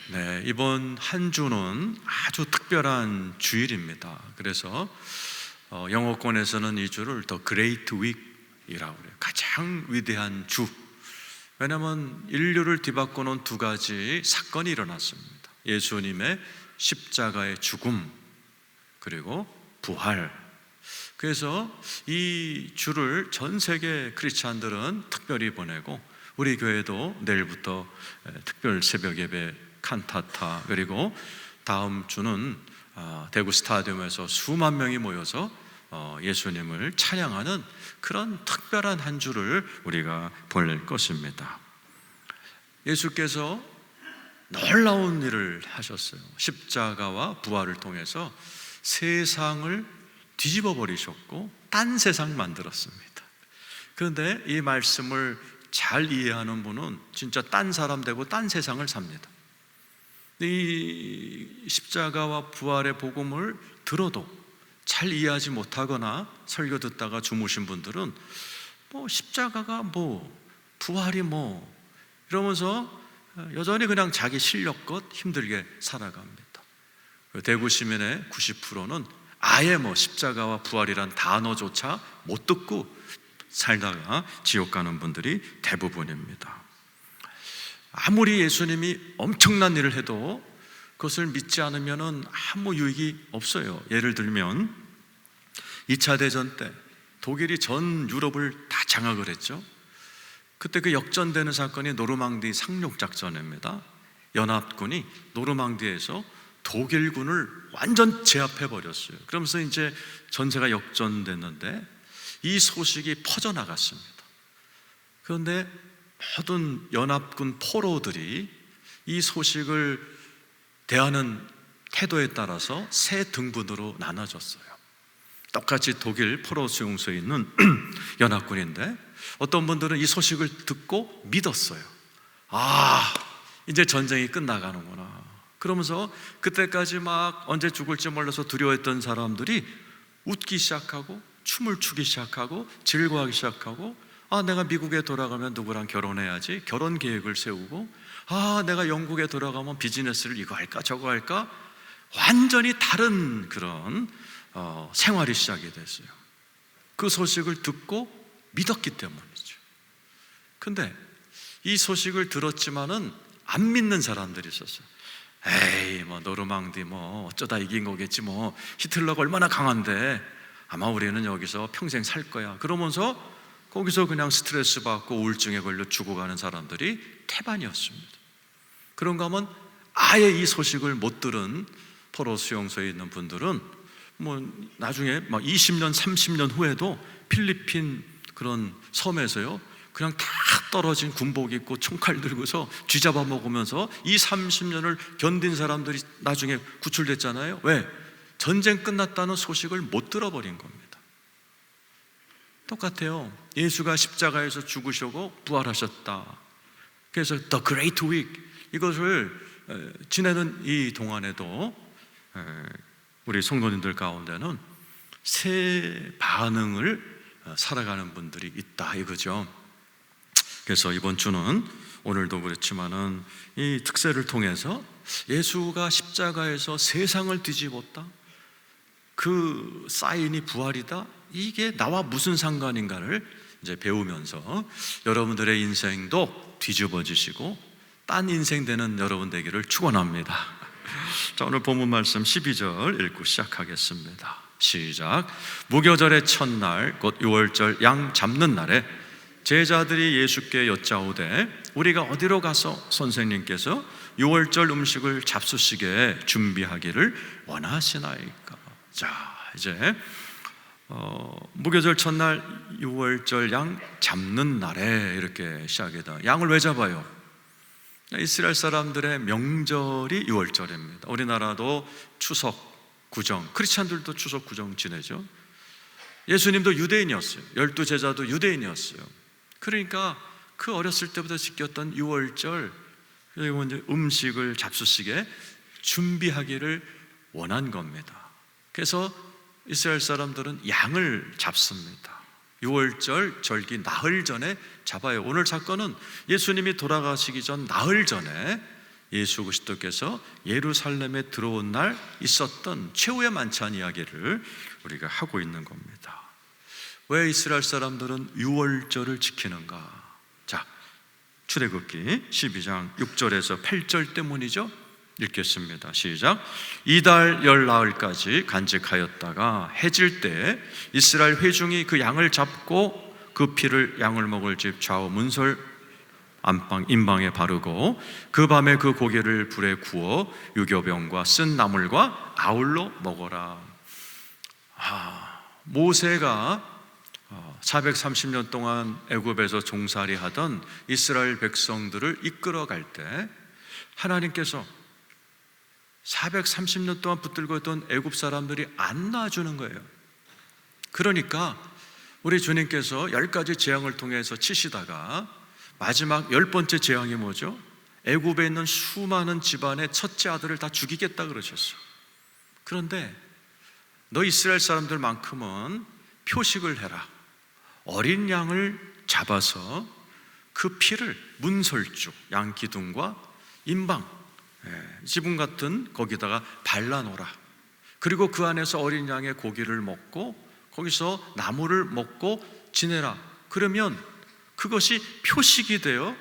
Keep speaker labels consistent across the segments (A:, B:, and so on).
A: 네, 이번 한 주는 아주 특별한 주일입니다. 그래서 영어권에서는 이 주를 The Great Week이라고 해요. 가장 위대한 주. 왜냐하면 인류를 뒤바꾸는 두 가지 사건이 일어났습니다. 예수님의 십자가의 죽음, 그리고 부활. 그래서 이 주를 전 세계 크리스찬들은 특별히 보내고, 우리 교회도 내일부터 특별 새벽 예배, 칸타타, 그리고 다음 주는 대구 스타디움에서 수만 명이 모여서 예수님을 찬양하는 그런 특별한 한 주를 우리가 보낼 것입니다. 예수께서 놀라운 일을 하셨어요. 십자가와 부활을 통해서 세상을 뒤집어 버리셨고 딴 세상 만들었습니다. 그런데 이 말씀을 잘 이해하는 분은 진짜 딴 사람 되고 딴 세상을 삽니다. 이 십자가와 부활의 복음을 들어도 잘 이해하지 못하거나 설교 듣다가 주무신 분들은 십자가가 부활이 이러면서 여전히 그냥 자기 실력껏 힘들게 살아갑니다. 대구 시민의 90%는 아예 십자가와 부활이란 단어조차 못 듣고 살다가 지옥 가는 분들이 대부분입니다. 아무리 예수님이 엄청난 일을 해도 그것을 믿지 않으면 아무 유익이 없어요. 예를 들면 2차 대전 때 독일이 전 유럽을 다 장악을 했죠. 그때 그 역전되는 사건이 노르망디 상륙작전입니다. 연합군이 노르망디에서 독일군을 완전 제압해 버렸어요. 그러면서 이제 전세가 역전됐는데 이 소식이 퍼져나갔습니다. 그런데 모든 연합군 포로들이 이 소식을 대하는 태도에 따라서 세 등분으로 나눠졌어요. 똑같이 독일 포로 수용소에 있는 연합군인데 어떤 분들은 이 소식을 듣고 믿었어요. 이제 전쟁이 끝나가는구나. 그러면서 그때까지 언제 죽을지 몰라서 두려워했던 사람들이 웃기 시작하고 춤을 추기 시작하고 즐거워하기 시작하고, 내가 미국에 돌아가면 누구랑 결혼해야지, 결혼 계획을 세우고, 내가 영국에 돌아가면 비즈니스를 이거 할까 저거 할까, 완전히 다른 그런 생활이 시작이 됐어요. 그 소식을 듣고 믿었기 때문이죠. 근데 이 소식을 들었지만은 안 믿는 사람들이 있었어요. 에이 노르망디 어쩌다 이긴 거겠지, 히틀러가 얼마나 강한데 아마 우리는 여기서 평생 살 거야, 그러면서 거기서 그냥 스트레스 받고 우울증에 걸려 죽어가는 사람들이 태반이었습니다. 그런가 하면 아예 이 소식을 못 들은 포로 수용소에 있는 분들은 나중에 20년 30년 후에도 필리핀 그런 섬에서요 그냥 다 떨어진 군복 입고 총칼 들고서 쥐잡아 먹으면서 이 30년을 견딘 사람들이 나중에 구출됐잖아요. 왜? 전쟁 끝났다는 소식을 못 들어버린 겁니다. 똑같아요. 예수가 십자가에서 죽으시고 부활하셨다. 그래서 The Great Week, 이것을 지내는 이 동안에도 우리 성도님들 가운데는 새 반응을 살아가는 분들이 있다 이거죠. 그래서 이번 주는 오늘도 그렇지만은 이 특세를 통해서 예수가 십자가에서 세상을 뒤집었다, 그 사인이 부활이다, 이게 나와 무슨 상관인가를 이제 배우면서 여러분들의 인생도 뒤집어지시고 딴 인생 되는 여러분 되기를 축원합니다. 자, 오늘 본문 말씀 12절 읽고 시작하겠습니다. 시작. 무교절의 첫날 곧 유월절 양 잡는 날에 제자들이 예수께 여짜오되 우리가 어디로 가서 선생님께서 유월절 음식을 잡수시게 준비하기를 원하시나이까. 자, 이제 무교절 첫날 유월절 양 잡는 날에 이렇게 시작이다. 양을 왜 잡아요? 이스라엘 사람들의 명절이 유월절입니다. 우리나라도 추석, 구정, 크리스찬들도 추석, 구정 지내죠. 예수님도 유대인이었어요. 12제자도 유대인이었어요. 그러니까 그 어렸을 때부터 지켰던 유월절, 그리고 이제 음식을 잡수시게 준비하기를 원한 겁니다. 그래서 이스라엘 사람들은 양을 잡습니다. 유월절 절기 나흘 전에 잡아요. 오늘 사건은 예수님이 돌아가시기 전 나흘 전에 예수 그리스도께서 예루살렘에 들어온 날 있었던 최후의 만찬 이야기를 우리가 하고 있는 겁니다. 왜 이스라엘 사람들은 유월절을 지키는가? 자, 출애굽기 12장 6절에서 8절 때문이죠. 읽겠습니다. 시작. 이달 열나흘까지 간직하였다가 해질 때 이스라엘 회중이 그 양을 잡고 그 피를 양을 먹을 집 좌우 문설 안방 인방에 바르고 그 밤에 그 고기를 불에 구워 유교병과 쓴 나물과 아울러 먹어라. 모세가 430년 동안 애굽에서 종살이 하던 이스라엘 백성들을 이끌어갈 때 하나님께서 430년 동안 붙들고 있던 애굽 사람들이 안 놔주는 거예요. 그러니까 우리 주님께서 10가지 재앙을 통해서 치시다가 마지막 10번째 재앙이 뭐죠? 애굽에 있는 수많은 집안의 첫째 아들을 다 죽이겠다 그러셨어요. 그런데 너 이스라엘 사람들만큼은 표식을 해라. 어린 양을 잡아서 그 피를 문설주, 양 기둥과 인방, 지붕 같은 거기다가 발라놓으라. 그리고 그 안에서 어린 양의 고기를 먹고 거기서 나무를 먹고 지내라. 그러면 그것이 표식이 되어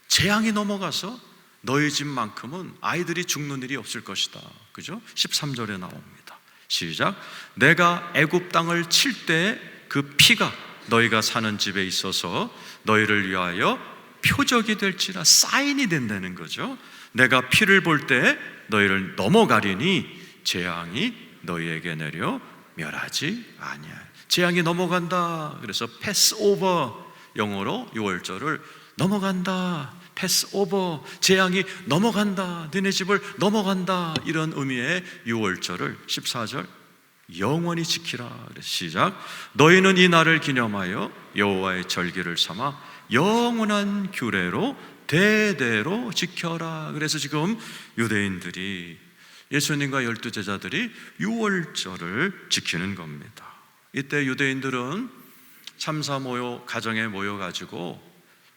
A: 재앙이 넘어가서 너희 집만큼은 아이들이 죽는 일이 없을 것이다. 그죠? 13절에 나옵니다. 시작. 내가 애굽 땅을 칠 때 그 피가 너희가 사는 집에 있어서 너희를 위하여 표적이 될지라, 사인이 된다는 거죠. 내가 피를 볼 때 너희를 넘어가리니 재앙이 너희에게 내려 멸하지 아니하리. 재앙이 넘어간다. 그래서 패스오버, 영어로 유월절을 넘어간다, 패스오버, 재앙이 넘어간다, 너네 집을 넘어간다, 이런 의미의 유월절을 14절 영원히 지키라. 그래서 시작. 너희는 이 날을 기념하여 여호와의 절기를 삼아 영원한 규례로 대대로 지켜라. 그래서 지금 유대인들이, 예수님과 12 제자들이 유월절을 지키는 겁니다. 이때 유대인들은 참사모여 가정에 모여가지고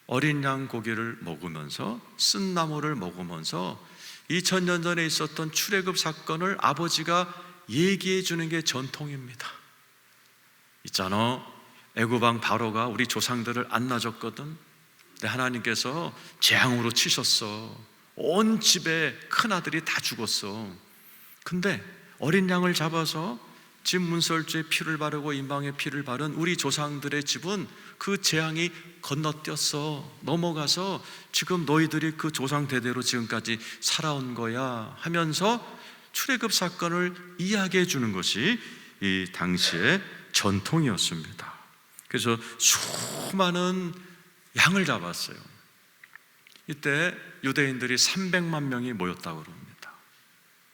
A: 어린 양 고기를 먹으면서 쓴 나물을 먹으면서 2000년 전에 있었던 출애굽 사건을 아버지가 얘기해 주는 게 전통입니다. 있잖아, 애굽 왕 바로가 우리 조상들을 안 놔줬거든. 근데 하나님께서 재앙으로 치셨어. 온 집에 큰아들이 다 죽었어. 근데 어린 양을 잡아서 집 문설주에 피를 바르고 인방에 피를 바른 우리 조상들의 집은 그 재앙이 건너뛰었어. 넘어가서 지금 너희들이 그 조상 대대로 지금까지 살아온 거야 하면서 출애굽 사건을 이야기해 주는 것이 이 당시의 전통이었습니다. 그래서 수많은 양을 잡았어요. 이때 유대인들이 300만 명이 모였다고 그럽니다.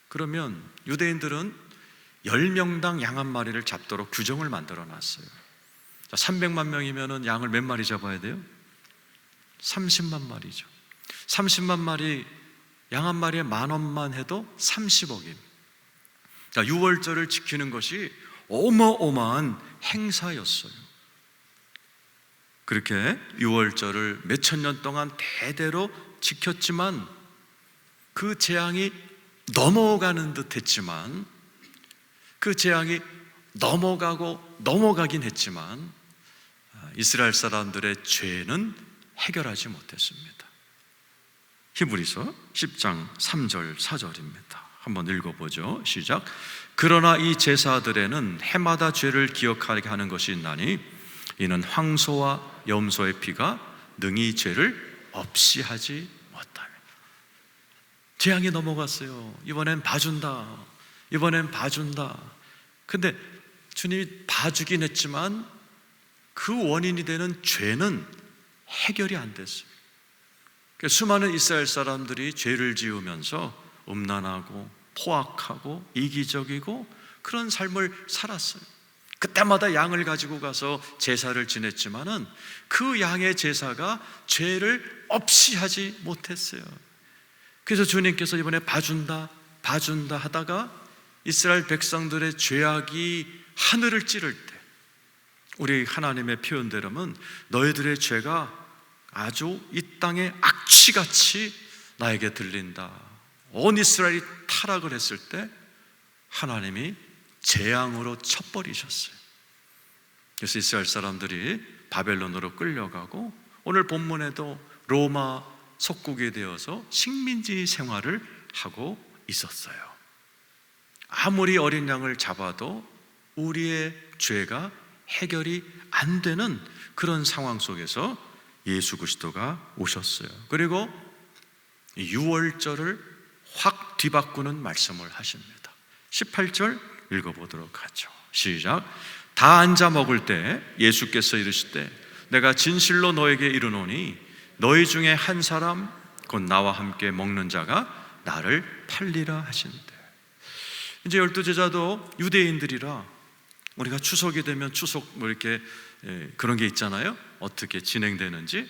A: 그러면 유대인들은 10명당 양 한 마리를 잡도록 규정을 만들어 놨어요. 300만 명이면 양을 몇 마리 잡아야 돼요? 30만 마리죠. 30만 마리, 양 한 마리에 10,000원만 해도 30억입니다. 유월절을 지키는 것이 어마어마한 행사였어요. 그렇게 유월절을 몇천 년 동안 대대로 지켰지만 그 재앙이 넘어가는 듯 했지만, 그 재앙이 넘어가긴 했지만 이스라엘 사람들의 죄는 해결하지 못했습니다. 히브리서 10장 3절 4절입니다. 한번 읽어보죠. 시작. 그러나 이 제사들에는 해마다 죄를 기억하게 하는 것이 있나니 이는 황소와 염소의 피가 능히 죄를 없이 하지 못하며. 재앙이 넘어갔어요. 이번엔 봐준다. 근데 주님이 봐주긴 했지만 그 원인이 되는 죄는 해결이 안 됐어요. 수많은 이스라엘 사람들이 죄를 지으면서 음란하고 포악하고 이기적이고 그런 삶을 살았어요. 그때마다 양을 가지고 가서 제사를 지냈지만은 그 양의 제사가 죄를 없이 하지 못했어요. 그래서 주님께서 이번에 봐준다 하다가 이스라엘 백성들의 죄악이 하늘을 찌를 때, 우리 하나님의 표현대로면 너희들의 죄가 아주 이 땅의 악취같이 나에게 들린다. 온 이스라엘이 타락을 했을 때 하나님이 재앙으로 쳐버리셨어요. 그래서 이스라엘 사람들이 바벨론으로 끌려가고 오늘 본문에도 로마 속국이 되어서 식민지 생활을 하고 있었어요. 아무리 어린 양을 잡아도 우리의 죄가 해결이 안 되는 그런 상황 속에서 예수 그리스도가 오셨어요. 그리고 유월절을 확 뒤바꾸는 말씀을 하십니다. 18절 읽어보도록 하죠. 시작. 다 앉아 먹을 때 예수께서 이르시되 내가 진실로 너에게 이르노니 너희 중에 한 사람 곧 나와 함께 먹는 자가 나를 팔리라 하신대. 이제 12제자도 유대인들이라 우리가 추석이 되면 추석 뭐 이렇게 그런 게 있잖아요. 어떻게 진행되는지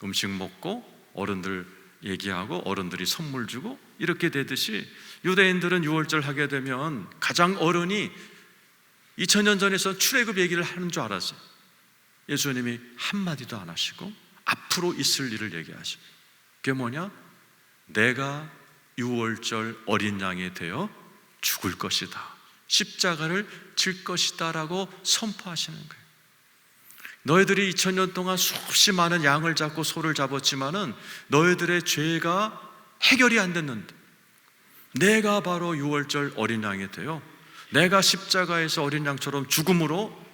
A: 음식 먹고 어른들 얘기하고 어른들이 선물 주고 이렇게 되듯이 유대인들은 유월절 하게 되면 가장 어른이 2000년 전에서 출애굽 얘기를 하는 줄 알았어요. 예수님이 한마디도 안 하시고 앞으로 있을 일을 얘기하시고, 그게 뭐냐? 내가 유월절 어린 양이 되어 죽을 것이다, 십자가를 질 것이다 라고 선포하시는 거예요. 너희들이 2000년 동안 수없이 많은 양을 잡고 소를 잡았지만은 너희들의 죄가 해결이 안 됐는데 내가 바로 유월절 어린 양이 되어 내가 십자가에서 어린 양처럼 죽음으로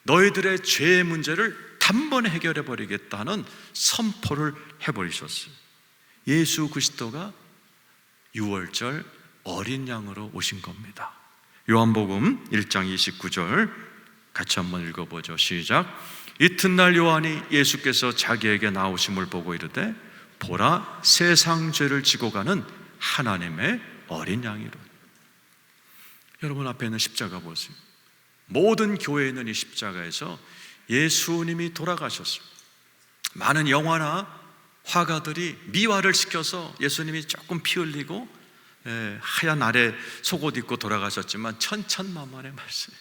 A: 너희들의 죄의 문제를 단번에 해결해 버리겠다는 선포를 해버리셨어요. 예수 그리스도가 유월절 어린 양으로 오신 겁니다. 요한복음 1장 29절 같이 한번 읽어보죠. 시작. 이튿날 요한이 예수께서 자기에게 나오심을 보고 이르되 보라, 세상 죄를 지고 가는 하나님의 어린 양이로다. 여러분 앞에 있는 십자가 보세요. 모든 교회에 있는 이 십자가에서 예수님이 돌아가셨어요. 많은 영화나 화가들이 미화를 시켜서 예수님이 조금 피 흘리고 하얀 아래 속옷 입고 돌아가셨지만 천천만만의 말씀.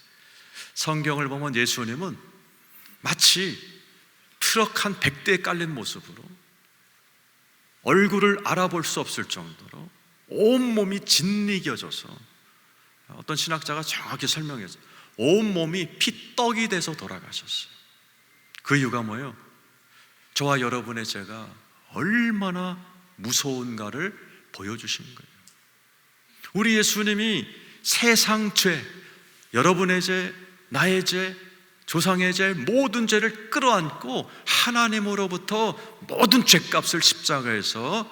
A: 성경을 보면 예수님은 마치 트럭 한 100대에 깔린 모습으로 얼굴을 알아볼 수 없을 정도로 온몸이 짓이겨져서, 어떤 신학자가 정확히 설명해서 온몸이 피떡이 돼서 돌아가셨어요. 그 이유가 뭐예요? 저와 여러분의 죄가 얼마나 무서운가를 보여주신 거예요. 우리 예수님이 세상 죄, 여러분의 죄, 나의 죄, 조상의 죄, 모든 죄를 끌어안고 하나님으로부터 모든 죄값을 십자가에서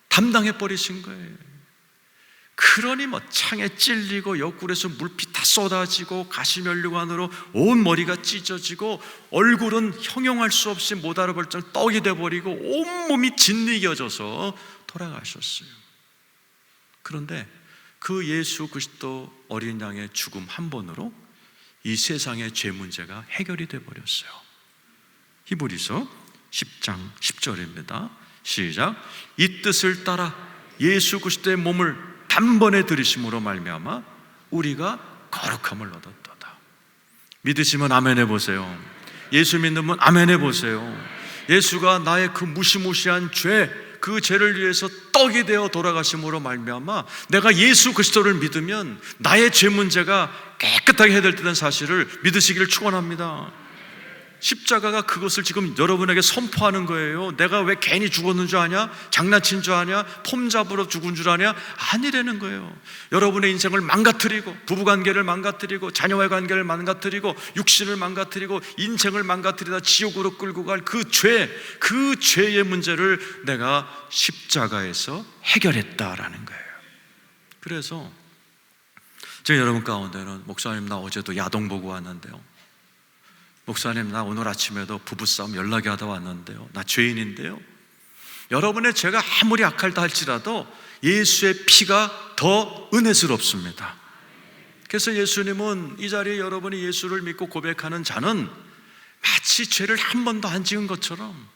A: 담당해 버리신 거예요. 그러니 뭐 창에 찔리고 옆구리에서 물피 다 쏟아지고 가시면류관으로 온 머리가 찢어지고 얼굴은 형용할 수 없이 못 알아볼 정도로 떡이 돼버리고 온몸이 짓이겨져서 돌아가셨어요. 그런데 그 예수 그리스도 어린 양의 죽음 한 번으로 이 세상의 죄 문제가 해결이 돼버렸어요. 히브리서 10장 10절입니다. 시작. 이 뜻을 따라 예수 그리스도의 몸을 단번에 들이심으로 말미암아 우리가 거룩함을 얻었도다. 믿으시면 아멘 해보세요. 예수 믿는 분 아멘 해보세요. 예수가 나의 그 무시무시한 죄, 그 죄를 위해서 떡이 되어 돌아가심으로 말미암아 내가 예수 그리스도를 믿으면 나의 죄 문제가 깨끗하게 해결되는 사실을 믿으시기를 축원합니다. 십자가가 그것을 지금 여러분에게 선포하는 거예요. 내가 왜 괜히 죽었는 줄 아냐? 장난친 줄 아냐? 폼 잡으러 죽은 줄 아냐? 아니라는 거예요. 여러분의 인생을 망가뜨리고 부부관계를 망가뜨리고 자녀와의 관계를 망가뜨리고 육신을 망가뜨리고 인생을 망가뜨리다 지옥으로 끌고 갈 그 죄, 그 죄의 문제를 내가 십자가에서 해결했다라는 거예요. 그래서 제가 여러분 가운데는 목사님 나 어제도 야동 보고 왔는데요, 목사님 나 오늘 아침에도 부부싸움 연락이 하다 왔는데요, 나 죄인인데요. 여러분의 죄가 아무리 악하다 할지라도 예수의 피가 더 은혜스럽습니다. 그래서 예수님은 이 자리에 여러분이 예수를 믿고 고백하는 자는 마치 죄를 한 번도 안 지은 것처럼,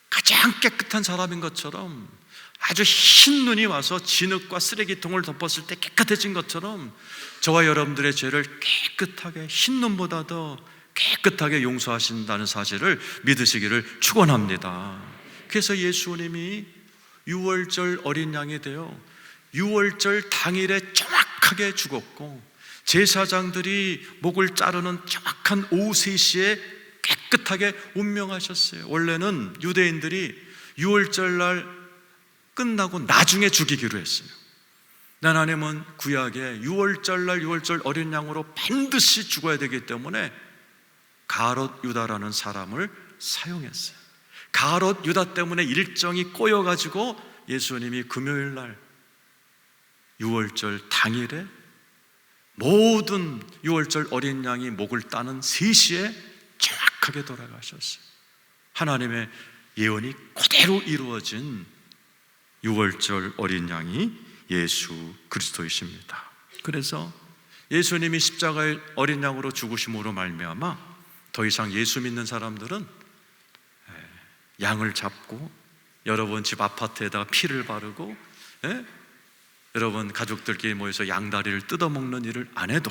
A: 가장 깨끗한 사람인 것처럼, 아주 흰 눈이 와서 진흙과 쓰레기통을 덮었을 때 깨끗해진 것처럼 저와 여러분들의 죄를 깨끗하게, 흰 눈보다 더 깨끗하게 용서하신다는 사실을 믿으시기를 축원합니다. 그래서 예수님이 유월절 어린 양이 되어 유월절 당일에 정확하게 죽었고, 제사장들이 목을 자르는 정확한 오후 3시에 깨끗하게 운명하셨어요. 원래는 유대인들이 유월절 날 끝나고 나중에 죽이기로 했어요. 하나님은 구약에 유월절 날 유월절 어린 양으로 반드시 죽어야 되기 때문에 가롯 유다라는 사람을 사용했어요. 가롯 유다 때문에 일정이 꼬여가지고 예수님이 금요일 날 유월절 당일에 모든 유월절 어린 양이 목을 따는 3시에 정확하게 돌아가셨어요. 하나님의 예언이 그대로 이루어진 유월절 어린 양이 예수 그리스도이십니다. 그래서 예수님이 십자가의 어린 양으로 죽으심으로 말미암아 더 이상 예수 믿는 사람들은 양을 잡고 여러분 집 아파트에다가 피를 바르고 여러분 가족들끼리 모여서 양다리를 뜯어먹는 일을 안 해도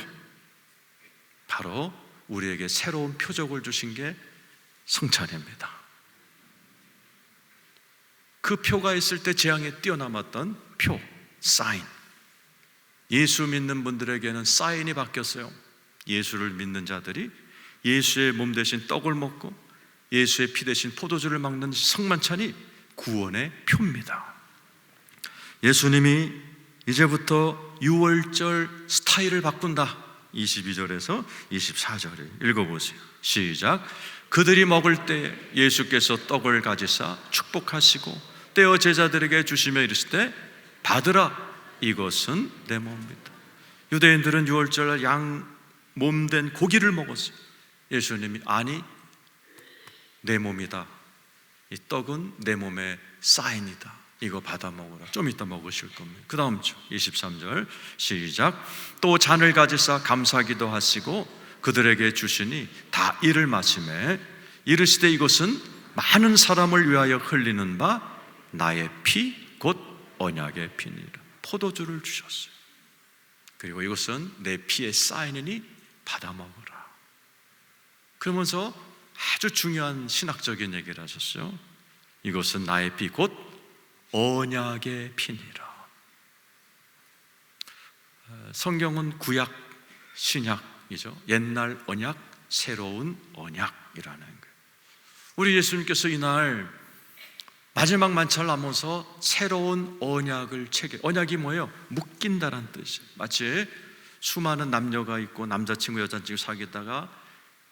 A: 바로 우리에게 새로운 표적을 주신 게 성찬입니다. 그 표가 있을 때 재앙에 뛰어남았던 표, 사인. 예수 믿는 분들에게는 사인이 바뀌었어요. 예수를 믿는 자들이 예수의 몸 대신 떡을 먹고 예수의 피 대신 포도주를 먹는 성만찬이 구원의 표입니다. 예수님이 이제부터 유월절 스타일을 바꾼다. 22절에서 24절을 읽어보세요. 시작. 그들이 먹을 때 예수께서 떡을 가지사 축복하시고 떼어 제자들에게 주시며 이르실 때 받으라, 이것은 내 몸입니다. 유대인들은 유월절 양 몸된 고기를 먹었어요. 예수님이 아니, 내 몸이다. 이 떡은 내 몸의 사인이다. 이거 받아 먹어라. 좀 이따 먹으실 겁니다. 그 다음 주 23절 시작. 또 잔을 가지사 감사기도 하시고 그들에게 주시니 다 이를 마시매 이르시되 이것은 많은 사람을 위하여 흘리는 바 나의 피 곧 언약의 피니라. 포도주를 주셨어요. 그리고 이것은 내 피의 사인이니 받아 먹어라. 그러면서 아주 중요한 신학적인 얘기를 하셨어요. 이것은 나의 피 곧 언약의 피니라. 성경은 구약, 신약이죠. 옛날 언약, 새로운 언약이라는 거예요. 우리 예수님께서 이날 마지막 만찬을 나면서 새로운 언약을 언약이 뭐예요? 묶인다는 뜻이에요. 마치 수많은 남녀가 있고 남자친구 여자친구 사귀다가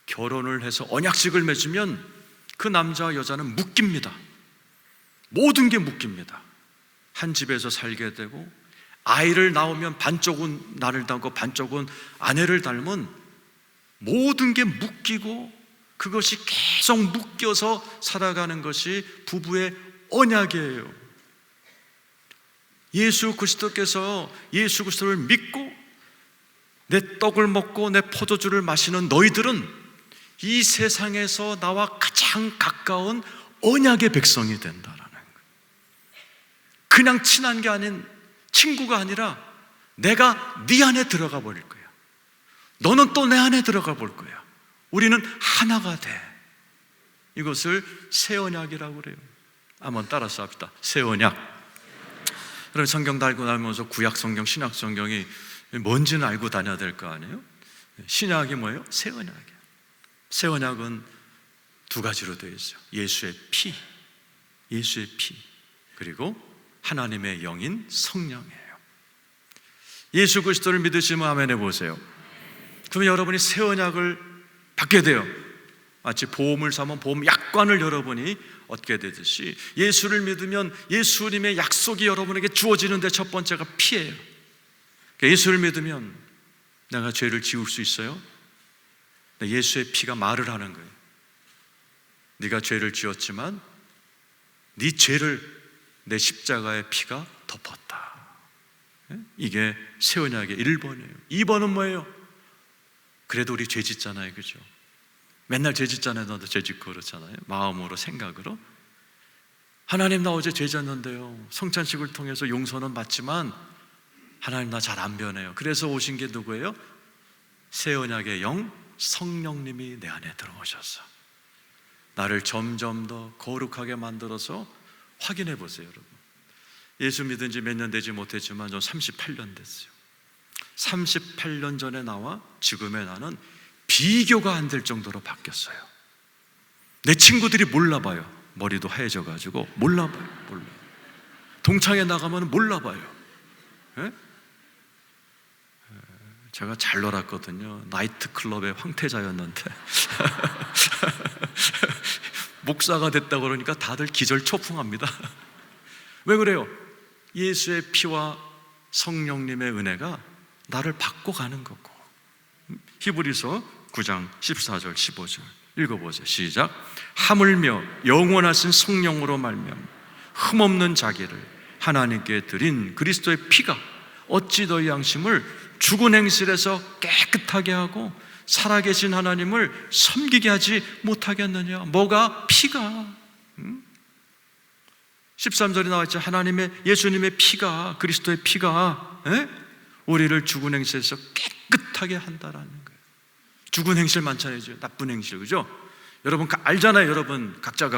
A: 결혼을 해서 언약식을 맺으면 그 남자와 여자는 묶입니다. 모든 게 묶입니다. 한 집에서 살게 되고 아이를 낳으면 반쪽은 나를 닮고 반쪽은 아내를 닮은 모든 게 묶이고 그것이 계속 묶여서 살아가는 것이 부부의 언약이에요. 예수 그리스도께서 예수 그리스도를 믿고 내 떡을 먹고 내 포도주를 마시는 너희들은 이 세상에서 나와 가장 가까운 언약의 백성이 된다라는 거예요. 그냥 친한 게 아닌 친구가 아니라 내가 네 안에 들어가 버릴 거야. 너는 또 내 안에 들어가 볼 거야. 우리는 하나가 돼. 이것을 새 언약이라고 그래요. 한번 따라서 합시다. 새 언약. 그럼 성경 달고 나면서 구약 성경, 신약 성경이 뭔지는 알고 다녀야 될 거 아니에요? 신약이 뭐예요? 새 언약이에요. 새 언약은 두 가지로 되어 있어요. 예수의 피, 예수의 피, 그리고 하나님의 영인 성령이에요. 예수 그리스도를 믿으시면 아멘 해보세요. 그러면 여러분이 새 언약을 받게 돼요. 마치 보험을 사면 보험 약관을 여러분이 얻게 되듯이 예수를 믿으면 예수님의 약속이 여러분에게 주어지는데 첫 번째가 피예요. 예수를 믿으면 내가 죄를 지울 수 있어요? 예수의 피가 말을 하는 거예요. 네가 죄를 지었지만 네 죄를 내 십자가의 피가 덮었다. 이게 새 언약의 1번이에요. 2번은 뭐예요? 그래도 우리 죄 짓잖아요, 그죠? 맨날 죄 짓잖아요. 너도 죄 짓고 그렇잖아요. 마음으로, 생각으로. 하나님, 나 어제 죄 졌는데요. 성찬식을 통해서 용서는 받지만 하나님, 나 잘 안 변해요. 그래서 오신 게 누구예요? 새 언약의 영, 성령님이 내 안에 들어오셔서 나를 점점 더 거룩하게 만들어서 확인해 보세요, 여러분. 예수 믿은 지 몇 년 되지 못했지만 저 38년 됐어요. 38년 전에 나와 지금의 나는 비교가 안 될 정도로 바뀌었어요. 내 친구들이 몰라봐요. 머리도 하얘져가지고 몰라봐요. 동창회 나가면 몰라봐요. 예? 제가 잘 놀았거든요. 나이트클럽의 황태자였는데 목사가 됐다고 그러니까 다들 기절초풍합니다. 왜 그래요? 예수의 피와 성령님의 은혜가 나를 바꿔가는 거고. 히브리서 9장 14절 15절 읽어보세요. 시작. 하물며 영원하신 성령으로 말미암아 흠없는 자기를 하나님께 드린 그리스도의 피가 어찌 너희 양심을 죽은 행실에서 깨끗하게 하고 살아계신 하나님을 섬기게 하지 못하겠느냐. 뭐가? 피가. 13절에 나와있죠. 예수님의 피가, 그리스도의 피가 우리를 죽은 행실에서 깨끗하게 한다라는 거예요. 죽은 행실 많잖아요. 나쁜 행실, 그죠? 여러분 알잖아요. 여러분 각자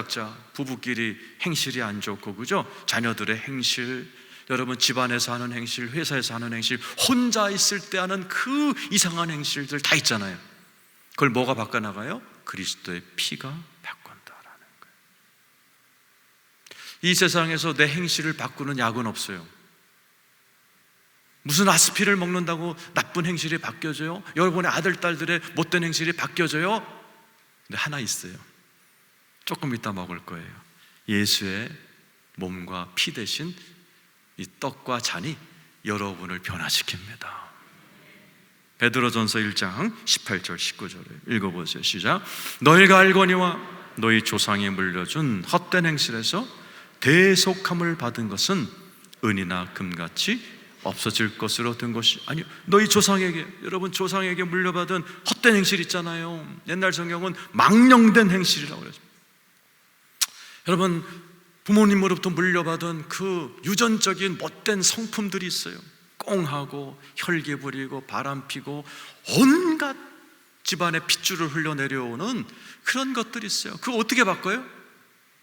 A: 부부끼리 행실이 안 좋고, 그죠? 자녀들의 행실, 여러분 집안에서 하는 행실, 회사에서 하는 행실, 혼자 있을 때 하는 그 이상한 행실들 다 있잖아요. 그걸 뭐가 바꿔나가요? 그리스도의 피가 바꾼다라는 거예요. 이 세상에서 내 행실을 바꾸는 약은 없어요. 무슨 아스피를 먹는다고 나쁜 행실이 바뀌어져요? 여러분의 아들, 딸들의 못된 행실이 바뀌어져요? 근데 하나 있어요. 조금 이따 먹을 거예요. 예수의 몸과 피 대신 이 떡과 잔이 여러분을 변화시킵니다. 베드로전서 1장 18절 19절을 읽어보세요. 시작. 너희가 알거니와 너희 조상이 물려준 헛된 행실에서 대속함을 받은 것은 은이나 금같이 없어질 것으로 된 것이 아니요, 너희 조상에게, 여러분 조상에게 물려받은 헛된 행실 있잖아요. 옛날 성경은 망령된 행실이라고 그러죠. 여러분 부모님으로부터 물려받은 그 유전적인 못된 성품들이 있어요. 꽁하고 혈기 부리고 바람 피고 온갖 집안에 핏줄을 흘려내려오는 그런 것들이 있어요. 그거 어떻게 바꿔요?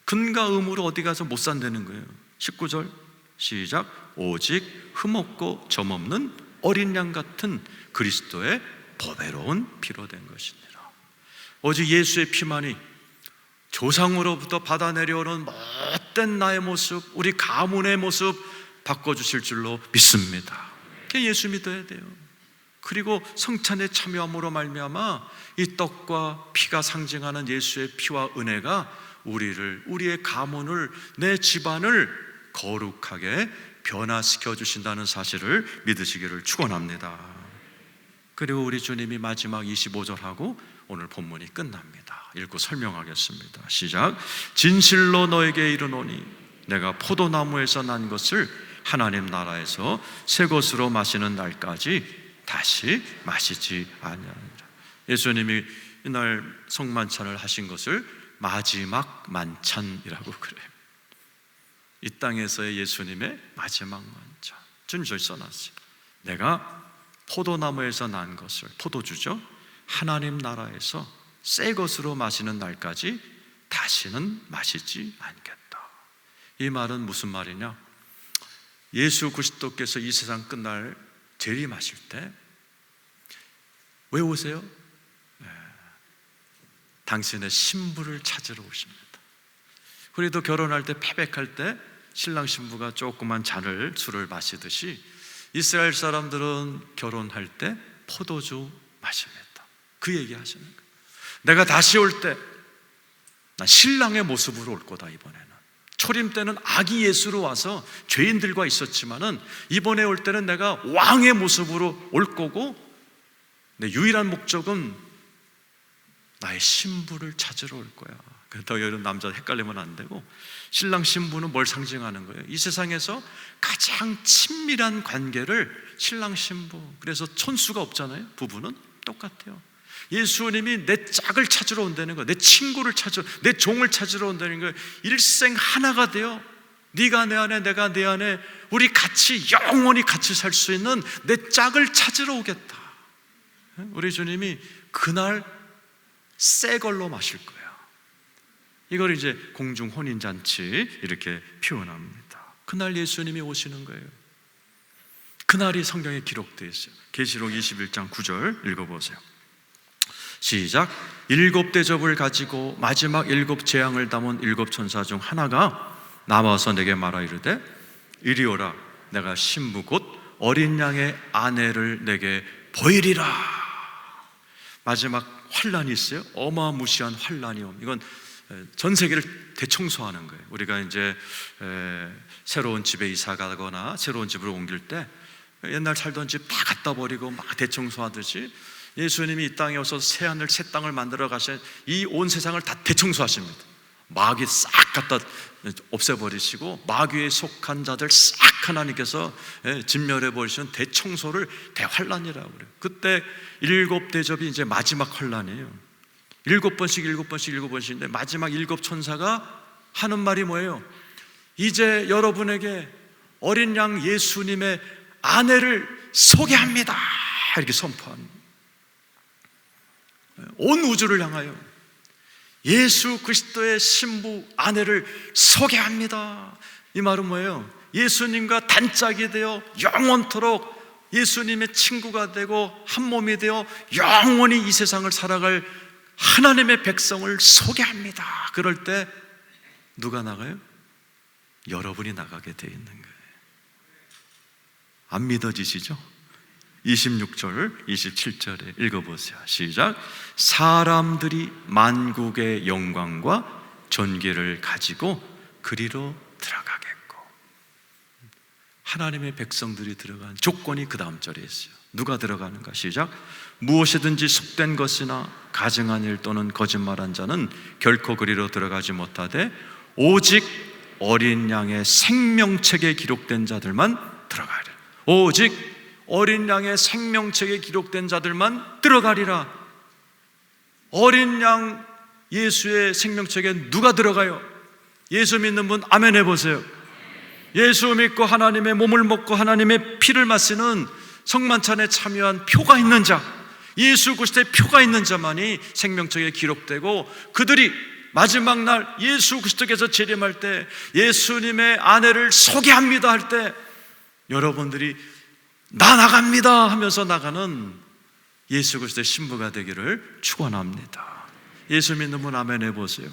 A: 근과 음으로 어디 가서 못 산다는 거예요. 19절 시작. 오직 흠없고 점없는 어린 양 같은 그리스도의 보배로운 피로 된 것이니라. 오직 예수의 피만이 조상으로부터 받아 내려오는 못된 나의 모습, 우리 가문의 모습 바꿔주실 줄로 믿습니다. 예수 믿어야 돼요. 그리고 성찬에 참여함으로 말미암아 이 떡과 피가 상징하는 예수의 피와 은혜가 우리의 가문을, 내 집안을 거룩하게 변화시켜 주신다는 사실을 믿으시기를 축원합니다. 그리고 우리 주님이 마지막 25절하고 오늘 본문이 끝납니다. 읽고 설명하겠습니다. 시작. 진실로 너에게 이르노니 내가 포도나무에서 난 것을 하나님 나라에서 새 것으로 마시는 날까지 다시 마시지 아니하리라. 예수님이 이날 성만찬을 하신 것을 마지막 만찬이라고 그래요. 이 땅에서의 예수님의 마지막 만찬. 준절 써놨어요. 내가 포도나무에서 난 것을, 포도주죠, 하나님 나라에서 새 것으로 마시는 날까지 다시는 마시지 않겠다. 이 말은 무슨 말이냐? 예수 그리스도께서 이 세상 끝날 재림하실 때 왜 오세요? 당신의 신부를 찾으러 오십니다. 우리도 결혼할 때, 패백할 때 신랑 신부가 조그만 술을 마시듯이 이스라엘 사람들은 결혼할 때 포도주 마십니다. 그 얘기 하시는 거예요. 내가 다시 올 때 난 신랑의 모습으로 올 거다. 이번에는 초림 때는 아기 예수로 와서 죄인들과 있었지만은 이번에 올 때는 내가 왕의 모습으로 올 거고, 내 유일한 목적은 나의 신부를 찾으러 올 거야. 더 이런 남자 헷갈리면 안 되고, 신랑 신부는 뭘 상징하는 거예요? 이 세상에서 가장 친밀한 관계를 신랑 신부, 그래서 촌수가 없잖아요. 부부는 똑같아요. 예수님이 내 짝을 찾으러 온다는 거예요. 내 친구를 찾으러, 내 종을 찾으러 온다는 거예요. 일생 하나가 되어 네가 내 안에 내가 내 안에 우리 같이 영원히 같이 살 수 있는 내 짝을 찾으러 오겠다. 우리 주님이 그날 새 걸로 마실 거예요. 이걸 이제 공중 혼인잔치 이렇게 표현합니다. 그날 예수님이 오시는 거예요. 그날이 성경에 기록되어 있어요. 계시록 21장 9절 읽어보세요. 시작. 7 대접을 가지고 마지막 7 재앙을 담은 7 천사 중 하나가 나와서 내게 말하 이르되 이리 오라. 내가 신부 곧 어린 양의 아내를 내게 보이리라. 마지막 환란이 있어요. 어마무시한 환란이 옵니다. 이건 전 세계를 대청소하는 거예요. 우리가 이제 새로운 집에 이사 가거나 새로운 집으로 옮길 때 옛날 살던 집 다 갖다 버리고 막 대청소하듯이 예수님이 이 땅에 오셔서 새 하늘 새 땅을 만들어 가셔 이 온 세상을 다 대청소하십니다. 마귀 싹 갖다 없애버리시고 마귀에 속한 자들 싹 하나님께서 진멸해 버리시는 대청소를 대환란이라고 그래요. 그때 7 대접이 이제 마지막 환란이에요. 7번씩인데 마지막 7 천사가 하는 말이 뭐예요? 이제 여러분에게 어린 양 예수님의 아내를 소개합니다. 이렇게 선포합니다. 온 우주를 향하여 예수 그리스도의 신부 아내를 소개합니다. 이 말은 뭐예요? 예수님과 단짝이 되어 영원토록 예수님의 친구가 되고 한 몸이 되어 영원히 이 세상을 살아갈 하나님의 백성을 소개합니다. 그럴 때 누가 나가요? 여러분이 나가게 되어 있는 거예요. 안 믿어지시죠? 26절, 27절에 읽어보세요. 시작. 사람들이 만국의 영광과 존귀를 가지고 그리로 들어가겠고. 하나님의 백성들이 들어간 조건이 그 다음 절에 있어요. 누가 들어가는가? 시작. 무엇이든지 속된 것이나 가증한 일 또는 거짓말한 자는 결코 그리로 들어가지 못하되 오직 어린 양의 생명책에 기록된 자들만 들어가리라. 오직 어린 양의 생명책에 기록된 자들만 들어가리라. 어린 양 예수의 생명책에 누가 들어가요? 예수 믿는 분 아멘 해보세요. 예수 믿고 하나님의 몸을 먹고 하나님의 피를 마시는 성만찬에 참여한 표가 있는 자, 예수 그리스도의 표가 있는 자만이 생명책에 기록되고 그들이 마지막 날 예수 그리스도께서 재림할 때 예수님의 아내를 소개합니다 할 때 여러분들이 나 나갑니다 하면서 나가는 예수 그리스도의 신부가 되기를 축원합니다. 예수 믿는 분 아멘 해보세요.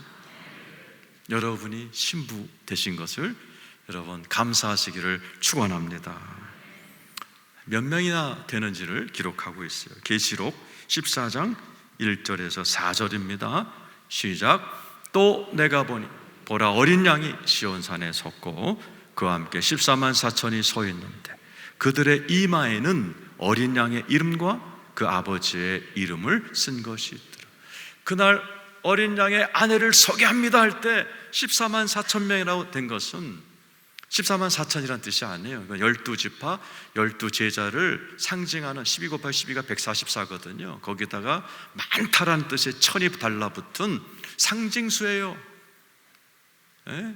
A: 여러분이 신부 되신 것을 여러분 감사하시기를 축원합니다. 몇 명이나 되는지를 기록하고 있어요. 계시록 14장 1절에서 4절입니다. 시작. 또 내가 보니 보라 어린 양이 시온산에 섰고 그와 함께 14만 4천이 서 있는데 그들의 이마에는 어린 양의 이름과 그 아버지의 이름을 쓴 것이 있더라. 그날 어린 양의 아내를 소개합니다 할 때 14만 4천 명이라고 된 것은 14만 4천이란 뜻이 아니에요. 12지파 12제자를 상징하는 12 곱하기 12가 144거든요 거기다가 많다라는 뜻의 천이 달라붙은 상징수예요. 예?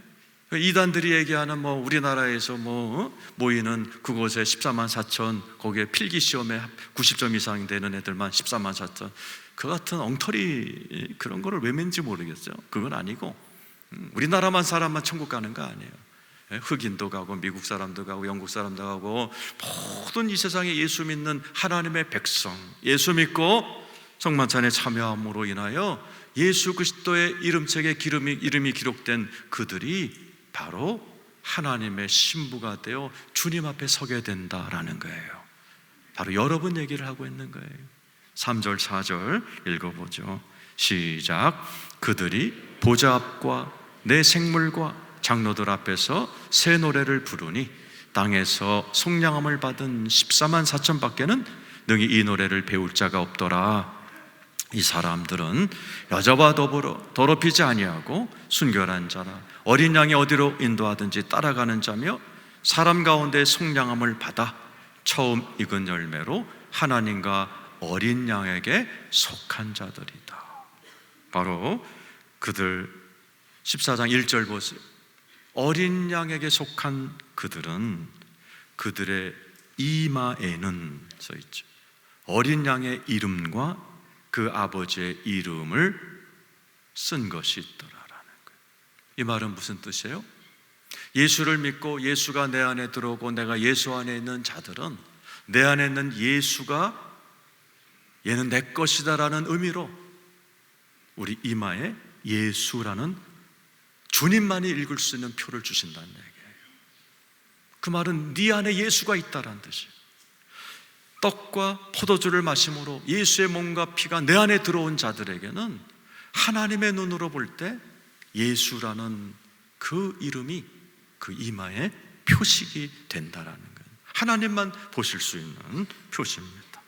A: 이단들이 얘기하는 우리나라에서 모이는 그곳에 14만 4천 거기에 필기시험에 90점 이상 되는 애들만 14만 4천 그 같은 엉터리 그런 거를 왜 맨지 모르겠어요. 그건 아니고 우리나라만 사람만 천국 가는 거 아니에요. 흑인도 가고 미국 사람도 가고 영국 사람도 가고 모든 이 세상에 예수 믿는 하나님의 백성 예수 믿고 성만찬에 참여함으로 인하여 예수 그리스도의 이름책에 이름이 기록된 그들이 바로 하나님의 신부가 되어 주님 앞에 서게 된다라는 거예요. 바로 여러분 얘기를 하고 있는 거예요. 3절 4절 읽어보죠. 시작. 그들이 보좌 앞과 내 생물과 장로들 앞에서 새 노래를 부르니 땅에서 속량함을 받은 14만 4천 밖에는 능히 이 노래를 배울 자가 없더라. 이 사람들은 여자와 더불어 더럽히지 아니하고 순결한 자라 어린 양이 어디로 인도하든지 따라가는 자며 사람 가운데 속량함을 받아 처음 익은 열매로 하나님과 어린 양에게 속한 자들이다. 바로 그들 14장 1절 보세요. 어린 양에게 속한 그들은 그들의 이마에는 써있죠. 어린 양의 이름과 그 아버지의 이름을 쓴 것이 있더라라는 거예요. 이 말은 무슨 뜻이에요? 예수를 믿고 예수가 내 안에 들어오고 내가 예수 안에 있는 자들은 내 안에 있는 예수가 얘는 내 것이다라는 의미로 우리 이마에 예수라는 주님만이 읽을 수 있는 표를 주신다는 얘기예요. 그 말은 네 안에 예수가 있다라는 뜻이에요. 떡과 포도주를 마심으로 예수의 몸과 피가 내 안에 들어온 자들에게는 하나님의 눈으로 볼 때 예수라는 그 이름이 그 이마에 표식이 된다라는 거예요. 하나님만 보실 수 있는 표시입니다.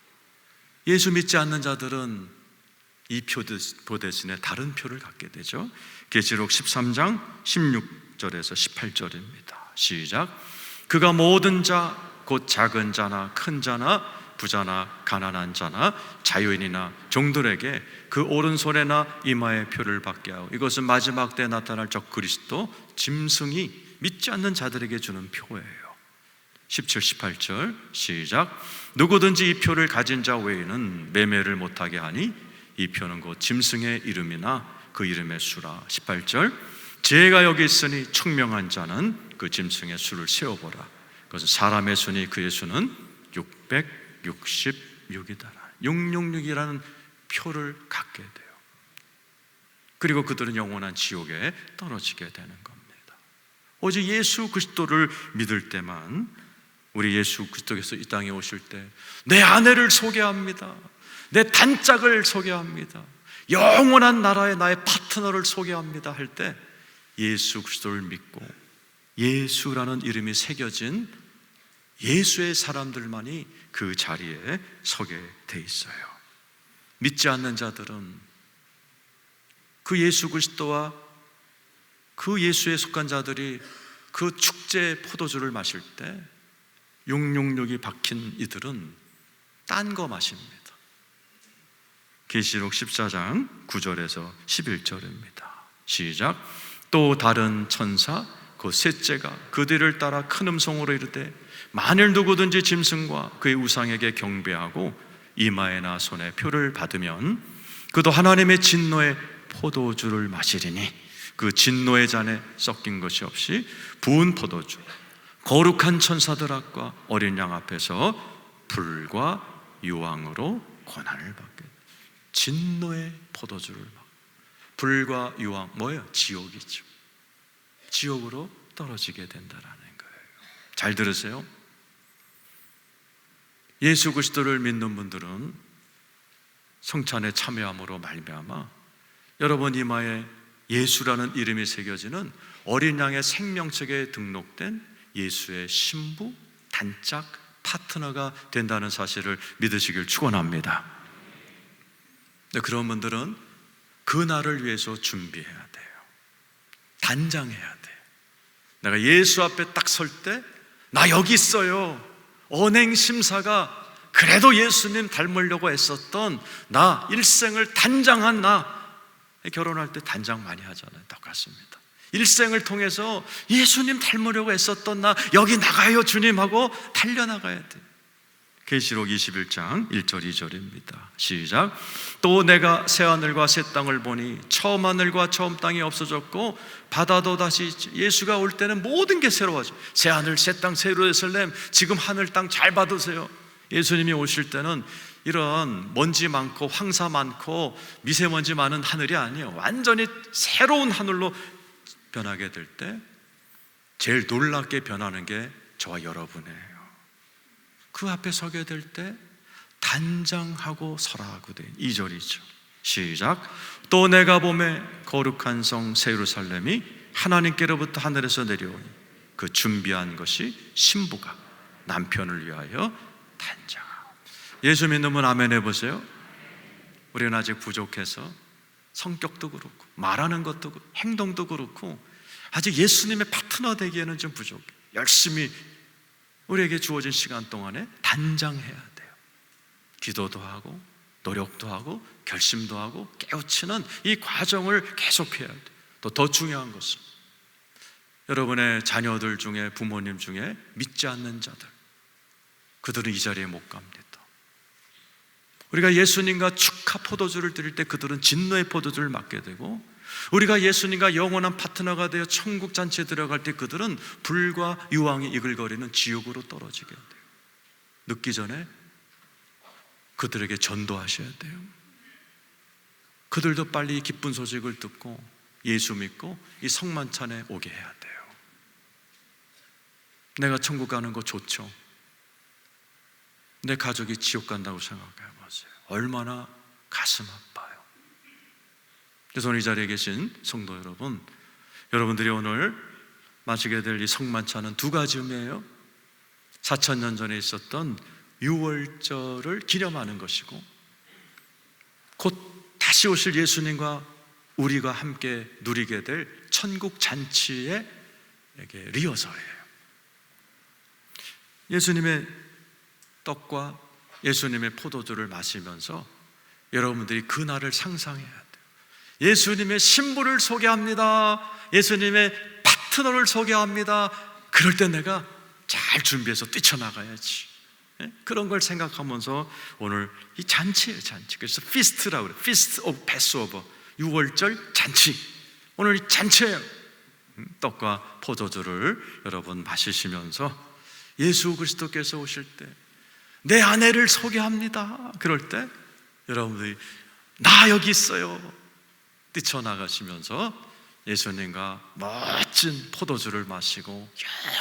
A: 예수 믿지 않는 자들은 이 표 대신에 다른 표를 갖게 되죠. 계시록 13장 16절에서 18절입니다. 시작. 그가 모든 자 곧 작은 자나 큰 자나 부자나 가난한 자나 자유인이나 종들에게 그 오른손에나 이마에 표를 받게 하고 이것은 마지막 때에 나타날 적 그리스도 짐승이 믿지 않는 자들에게 주는 표예요. 17, 18절 시작. 누구든지 이 표를 가진 자 외에는 매매를 못하게 하니 이 표는 곧 짐승의 이름이나 그 이름의 수라. 18절 지혜가 여기 있으니 총명한 자는 그 짐승의 수를 세어보라. 그것은 사람의 수니 그의 수는 666이다. 666이라는 표를 갖게 돼요. 그리고 그들은 영원한 지옥에 떨어지게 되는 겁니다. 오직 예수 그리스도를 믿을 때만, 우리 예수 그리스도께서 이 땅에 오실 때 내 아내를 소개합니다. 내 단짝을 소개합니다. 영원한 나라의 나의 파트너를 소개합니다 할 때 예수 그리스도를 믿고 예수라는 이름이 새겨진 예수의 사람들만이 그 자리에 서게 돼 있어요. 믿지 않는 자들은 그 예수 그리스도와 그 예수에 속한 자들이 그 축제 포도주를 마실 때 666이 박힌 이들은 딴 거 마십니다. 계시록 14장 9절에서 11절입니다. 시작. 또 다른 천사 그 셋째가 그 뒤를 따라 큰 음성으로 이르되 만일 누구든지 짐승과 그의 우상에게 경배하고 이마에나 손에 표를 받으면 그도 하나님의 진노의 포도주를 마시리니 그 진노의 잔에 섞인 것이 없이 부은 포도주 거룩한 천사들 앞과 어린 양 앞에서 불과 유황으로 고난을 받게 돼. 진노의 포도주를 불과 유황 뭐예요? 지옥이죠. 지옥으로 떨어지게 된다라는 거예요. 잘 들으세요. 예수 그리스도를 믿는 분들은 성찬에 참여함으로 말미암아 여러분 이마에 예수라는 이름이 새겨지는 어린 양의 생명책에 등록된 예수의 신부, 단짝, 파트너가 된다는 사실을 믿으시길 축원합니다. 그런 분들은 그 날을 위해서 준비해야 돼요. 단장해야 돼요. 내가 예수 앞에 딱 설 때 나 여기 있어요. 언행심사가 그래도 예수님 닮으려고 애썼던 나, 일생을 단장한 나. 결혼할 때 단장 많이 하잖아요. 똑같습니다. 일생을 통해서 예수님 닮으려고 애썼던 나 여기 나가요 주님 하고 달려나가야 돼요. 계시록 21장 1절 2절입니다. 시작. 또 내가 새하늘과 새 땅을 보니 처음 하늘과 처음 땅이 없어졌고 바다도 다시 예수가 올 때는 모든 게 새로워져. 새하늘 새 땅 새 예루살렘 지금 하늘 땅 잘 받으세요. 예수님이 오실 때는 이런 먼지 많고 황사 많고 미세먼지 많은 하늘이 아니에요. 완전히 새로운 하늘로 변하게 될 때 제일 놀랍게 변하는 게 저와 여러분이에요. 그 앞에 서게 될 때 단장하고 서라고 된 2절이죠. 시작. 또 내가 보매 거룩한 성 새 예루살렘이 하나님께로부터 하늘에서 내려오니 그 준비한 것이 신부가 남편을 위하여 단장하고. 예수 믿는 분 아멘 해보세요. 우리는 아직 부족해서 성격도 그렇고 말하는 것도 그렇고 행동도 그렇고 아직 예수님의 파트너 되기에는 좀 부족해. 열심히 우리에게 주어진 시간 동안에 단장해야 돼요. 기도도 하고 노력도 하고 결심도 하고 깨우치는 이 과정을 계속해야 돼요. 또 더 중요한 것은 여러분의 자녀들 중에 부모님 중에 믿지 않는 자들, 그들은 이 자리에 못 갑니다. 우리가 예수님과 축하 포도주를 드릴 때 그들은 진노의 포도주를 맞게 되고 우리가 예수님과 영원한 파트너가 되어 천국 잔치에 들어갈 때 그들은 불과 유황이 이글거리는 지옥으로 떨어지게 돼요. 늦기 전에 그들에게 전도하셔야 돼요. 그들도 빨리 이 기쁜 소식을 듣고 예수 믿고 이 성만찬에 오게 해야 돼요. 내가 천국 가는 거 좋죠. 내 가족이 지옥 간다고 생각해 보세요. 얼마나 가슴 아파요. 그래서 오늘 이 자리에 계신 성도 여러분, 여러분들이 오늘 마시게 될 이 성만찬은 두 가지 의미예요. 4,000년 전에 있었던 유월절을 기념하는 것이고, 곧 다시 오실 예수님과 우리가 함께 누리게 될 천국 잔치의 리허설이에요. 예수님의 떡과 예수님의 포도주를 마시면서 여러분들이 그 날을 상상해야 돼요. 예수님의 신부를 소개합니다. 예수님의 파트너를 소개합니다. 그럴 때 내가 잘 준비해서 뛰쳐나가야지. 그런 걸 생각하면서 오늘 이 잔치예요, 잔치. 그래서 피스트라고 그래요. 피스트 오브 패스오버, 6월절 잔치. 오늘 이 잔치예요. 떡과 포도주를 여러분 마시시면서 예수 그리스도께서 오실 때 내 아내를 소개합니다. 그럴 때 여러분들이 나 여기 있어요. 뛰쳐나가시면서 예수님과 멋진 포도주를 마시고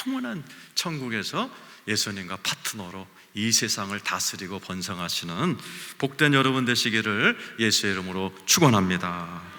A: 영원한 천국에서 예수님과 파트너로 이 세상을 다스리고 번성하시는 복된 여러분 되시기를 예수의 이름으로 축원합니다.